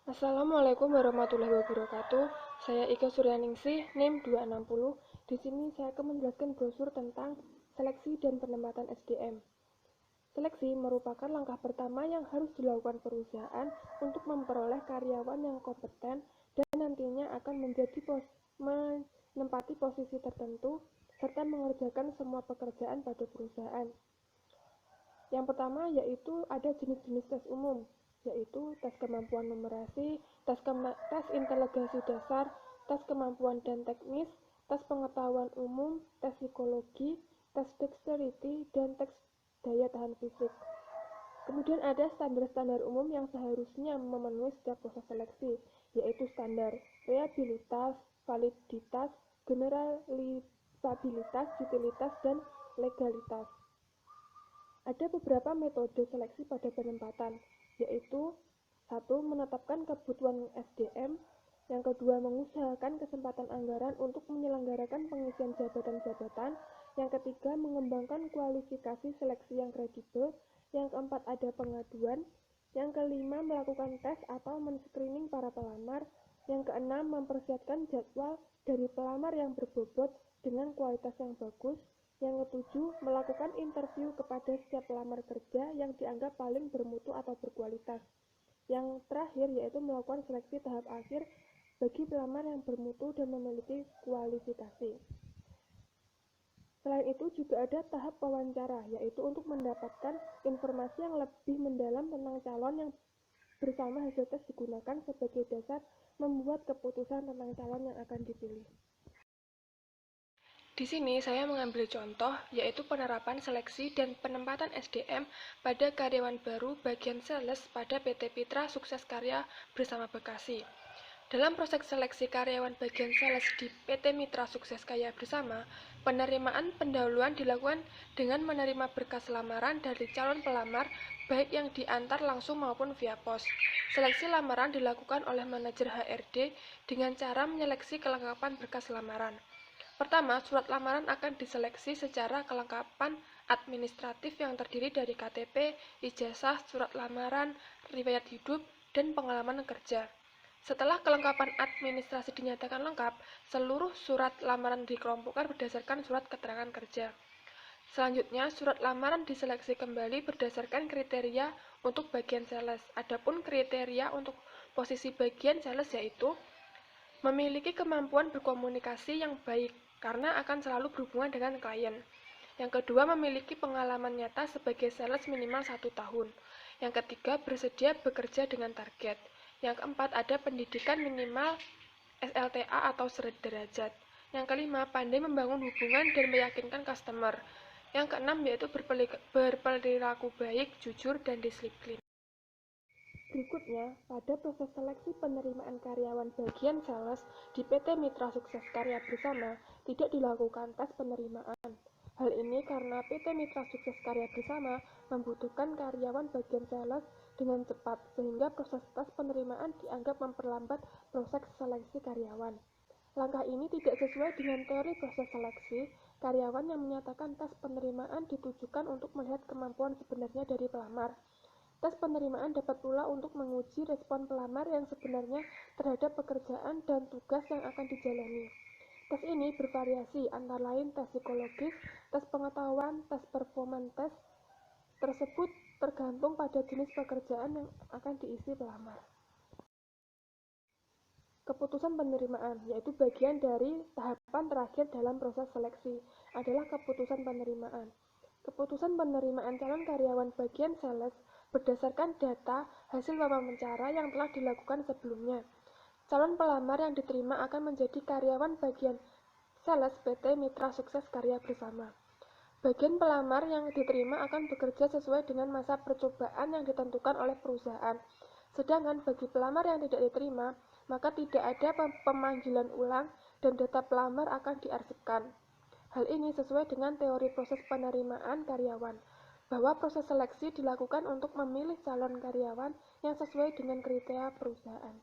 Assalamualaikum warahmatullahi wabarakatuh. Saya Ika Suryaningsih, NIM 260. Di sini saya akan menjelaskan brosur tentang seleksi dan penempatan SDM. Seleksi merupakan langkah pertama yang harus dilakukan perusahaan untuk memperoleh karyawan yang kompeten dan nantinya akan menempati posisi tertentu serta mengerjakan semua pekerjaan pada perusahaan. Yang pertama yaitu ada jenis-jenis tes umum, yaitu tes kemampuan numerasi, tes inteligensi dasar, tes kemampuan dan teknis, tes pengetahuan umum, tes psikologi, tes dexterity, dan tes daya tahan fisik. Kemudian ada standar-standar umum yang seharusnya memenuhi setiap proses seleksi, yaitu standar reliabilitas, validitas, generalisabilitas, utilitas, dan legalitas. Ada beberapa metode seleksi pada penempatan, yaitu 1. Menetapkan kebutuhan SDM, yang kedua mengusahakan kesempatan anggaran untuk menyelenggarakan pengisian jabatan-jabatan, yang ketiga mengembangkan kualifikasi seleksi yang kredibel, yang keempat ada pengaduan, yang kelima melakukan tes atau men-screening para pelamar, yang keenam mempersiapkan jadwal dari pelamar yang berbobot dengan kualitas yang bagus, yang ketujuh, melakukan interview kepada setiap pelamar kerja yang dianggap paling bermutu atau berkualitas. Yang terakhir yaitu melakukan seleksi tahap akhir bagi pelamar yang bermutu dan memiliki kualifikasi. Selain itu juga ada tahap wawancara, yaitu untuk mendapatkan informasi yang lebih mendalam tentang calon yang bersama hasil tes digunakan sebagai dasar membuat keputusan tentang calon yang akan dipilih. Di sini saya mengambil contoh, yaitu penerapan seleksi dan penempatan SDM pada karyawan baru bagian sales pada PT Mitra Sukses Karya Bersama Bekasi. Dalam proses seleksi karyawan bagian sales di PT Mitra Sukses Karya Bersama, penerimaan pendahuluan dilakukan dengan menerima berkas lamaran dari calon pelamar, baik yang diantar langsung maupun via pos. Seleksi lamaran dilakukan oleh manajer HRD dengan cara menyeleksi kelengkapan berkas lamaran. Pertama, surat lamaran akan diseleksi secara kelengkapan administratif yang terdiri dari KTP, ijazah, surat lamaran, riwayat hidup, dan pengalaman kerja. Setelah kelengkapan administrasi dinyatakan lengkap, seluruh surat lamaran dikelompokkan berdasarkan surat keterangan kerja. Selanjutnya, surat lamaran diseleksi kembali berdasarkan kriteria untuk bagian sales. Adapun kriteria untuk posisi bagian sales yaitu memiliki kemampuan berkomunikasi yang baik, karena akan selalu berhubungan dengan klien. Yang kedua, memiliki pengalaman nyata sebagai sales minimal 1 tahun. Yang ketiga, bersedia bekerja dengan target. Yang keempat, ada pendidikan minimal SLTA atau sederajat. Yang kelima, pandai membangun hubungan dan meyakinkan customer. Yang keenam, yaitu berperilaku baik, jujur, dan disiplin. Berikutnya, pada proses seleksi penerimaan karyawan bagian sales di PT Mitra Sukses Karya Bersama tidak dilakukan tes penerimaan. Hal ini karena PT Mitra Sukses Karya Bersama membutuhkan karyawan bagian sales dengan cepat, sehingga proses tes penerimaan dianggap memperlambat proses seleksi karyawan. Langkah ini tidak sesuai dengan teori proses seleksi karyawan yang menyatakan tes penerimaan ditujukan untuk melihat kemampuan sebenarnya dari pelamar. Tes penerimaan dapat pula untuk menguji respon pelamar yang sebenarnya terhadap pekerjaan dan tugas yang akan dijalani. Tes ini bervariasi, antara lain tes psikologis, tes pengetahuan, tes performance test tersebut tergantung pada jenis pekerjaan yang akan diisi pelamar. Keputusan penerimaan, yaitu bagian dari tahapan terakhir dalam proses seleksi, adalah keputusan penerimaan. Keputusan penerimaan calon karyawan bagian sales berdasarkan data hasil wawancara yang telah dilakukan sebelumnya. Calon pelamar yang diterima akan menjadi karyawan bagian sales PT Mitra Sukses Karya Bersama. Bagian pelamar yang diterima akan bekerja sesuai dengan masa percobaan yang ditentukan oleh perusahaan. Sedangkan bagi pelamar yang tidak diterima, maka tidak ada pemanggilan ulang dan data pelamar akan diarsipkan. Hal ini sesuai dengan teori proses penerimaan karyawan, bahwa proses seleksi dilakukan untuk memilih calon karyawan yang sesuai dengan kriteria perusahaan.